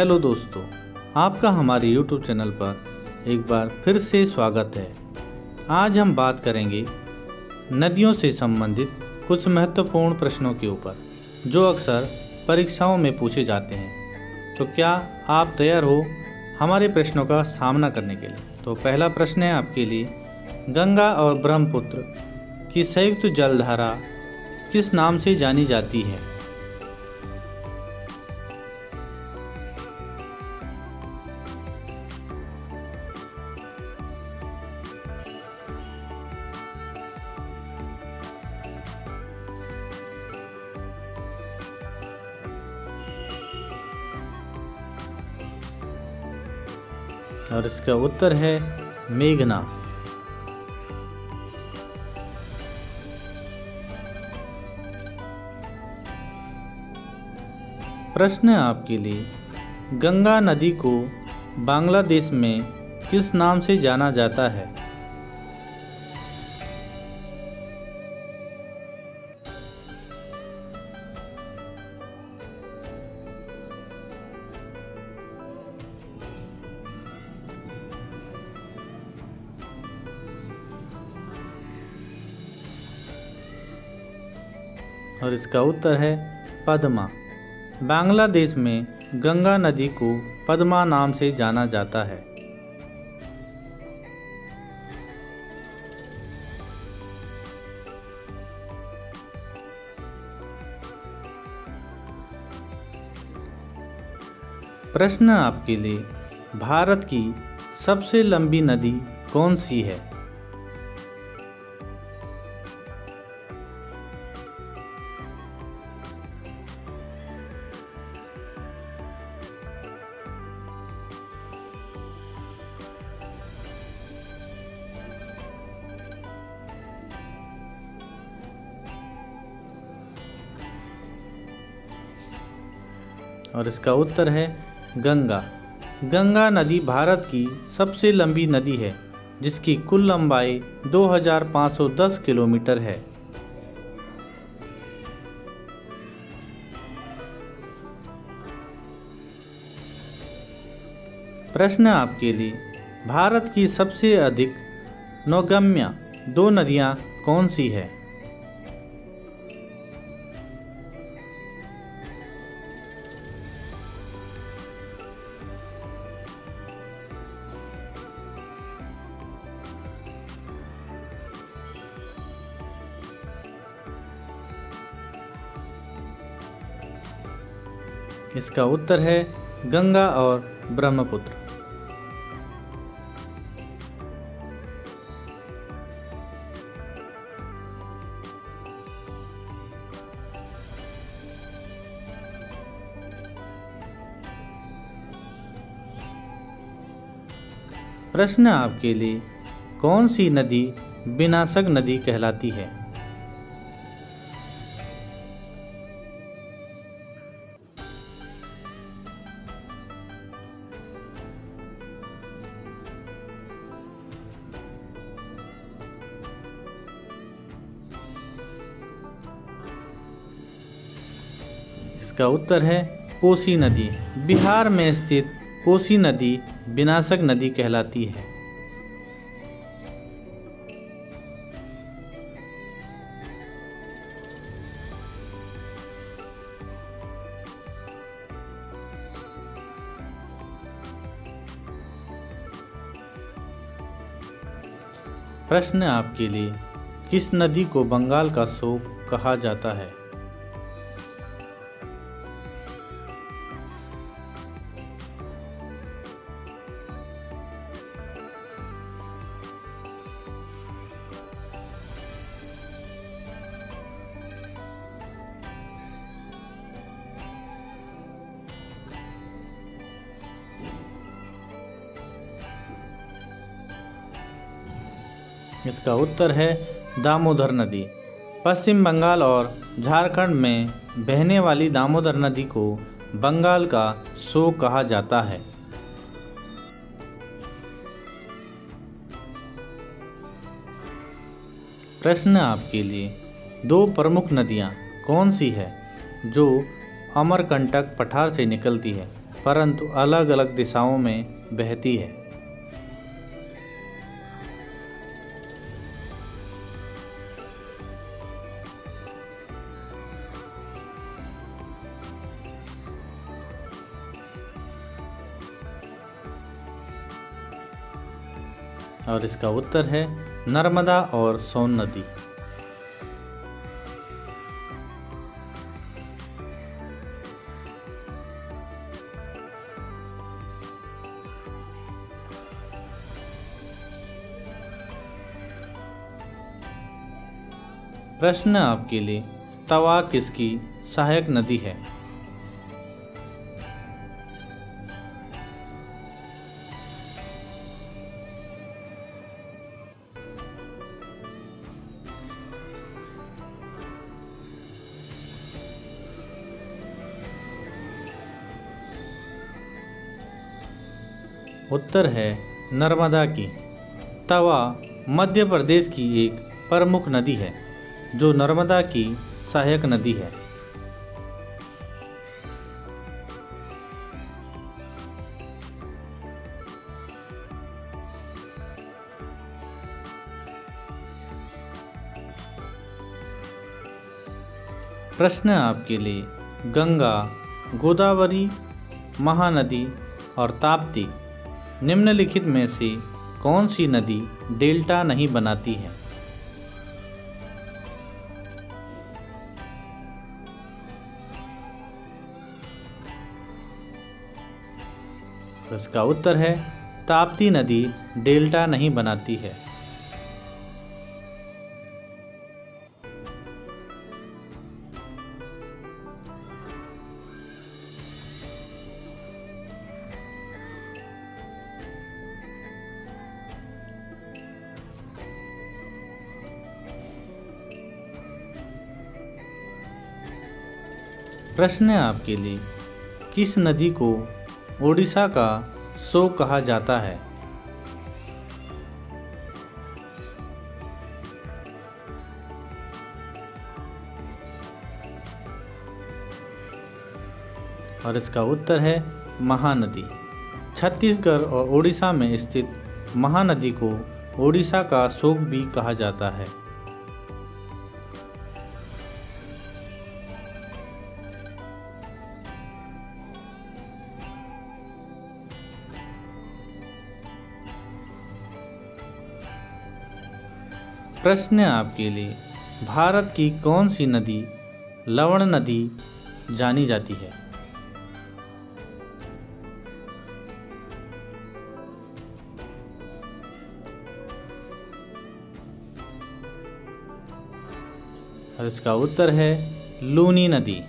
Hello दोस्तों, आपका हमारे YouTube चैनल पर एक बार फिर से स्वागत है। आज हम बात करेंगे नदियों से संबंधित कुछ महत्वपूर्ण प्रश्नों के ऊपर जो अक्सर परीक्षाओं में पूछे जाते हैं। तो क्या आप तैयार हो हमारे प्रश्नों का सामना करने के लिए? तो पहला प्रश्न है आपके लिए, गंगा और ब्रह्मपुत्र की संयुक्त जलधारा किस नाम से जानी जाती है? और इसका उत्तर है मेघना। प्रश्न है आपके लिए, गंगा नदी को बांग्लादेश में किस नाम से जाना जाता है? और इसका उत्तर है पद्मा। बांग्लादेश में गंगा नदी को पद्मा नाम से जाना जाता है। प्रश्न आपके लिए, भारत की सबसे लंबी नदी कौन सी है? और इसका उत्तर है गंगा। गंगा नदी भारत की सबसे लंबी नदी है जिसकी कुल लंबाई 2510 किलोमीटर है। प्रश्न आपके लिए, भारत की सबसे अधिक नौगम्य दो नदियां कौन सी है? इसका उत्तर है गंगा और ब्रह्मपुत्र। प्रश्न आपके लिए, कौन सी नदी विनाशक नदी कहलाती है? इसका उत्तर है कोसी नदी। बिहार में स्थित कोसी नदी विनाशक नदी कहलाती है। प्रश्न आपके लिए, किस नदी को बंगाल का शोक कहा जाता है? इसका उत्तर है दामोदर नदी। पश्चिम बंगाल और झारखंड में बहने वाली दामोदर नदी को बंगाल का शोक कहा जाता है। प्रश्न आपके लिए, दो प्रमुख नदियां कौन सी है जो अमरकंटक पठार से निकलती है? परंतु अलग अलग दिशाओं में बहती है। और इसका उत्तर है नर्मदा और सोन नदी। प्रश्न आपके लिए, तवा किसकी सहायक नदी है? उत्तर है नर्मदा की। तवा मध्य प्रदेश की एक प्रमुख नदी है जो नर्मदा की सहायक नदी है। प्रश्न आपके लिए, गंगा, गोदावरी, महानदी और ताप्ती निम्नलिखित में से कौन सी नदी डेल्टा नहीं बनाती है? इसका उत्तर है ताप्ती नदी डेल्टा नहीं बनाती है। प्रश्न आपके लिए, किस नदी को ओडिशा का शोक कहा जाता है? और इसका उत्तर है महानदी। छत्तीसगढ़ और ओडिशा में स्थित महानदी को ओडिशा का शोक भी कहा जाता है। प्रश्न आपके लिए, भारत की कौन सी नदी लवण नदी जानी जाती है? और इसका उत्तर है लूनी नदी।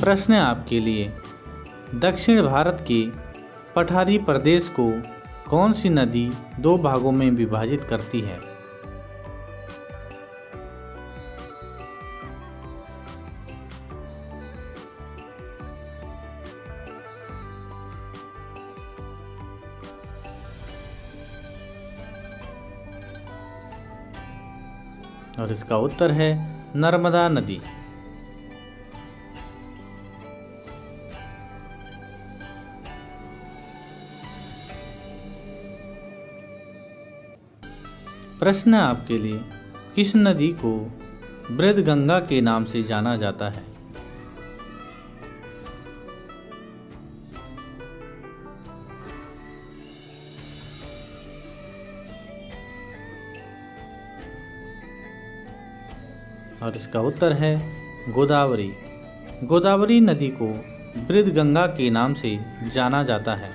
प्रश्न आपके लिए, दक्षिण भारत के पठारी प्रदेश को कौन सी नदी दो भागों में विभाजित करती है? और इसका उत्तर है नर्मदा नदी। प्रश्न आपके लिए, किस नदी को बृहदगंगा के नाम से जाना जाता है? और इसका उत्तर है गोदावरी। गोदावरी नदी को बृहदगंगा के नाम से जाना जाता है।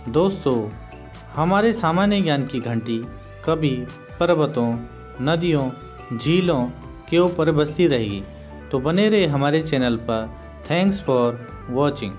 दोस्तों, हमारे सामान्य ज्ञान की घंटी कभी पर्वतों, नदियों, झीलों के ऊपर बजती रहेगी। तो बने रहे हमारे चैनल पर। Thanks for watching.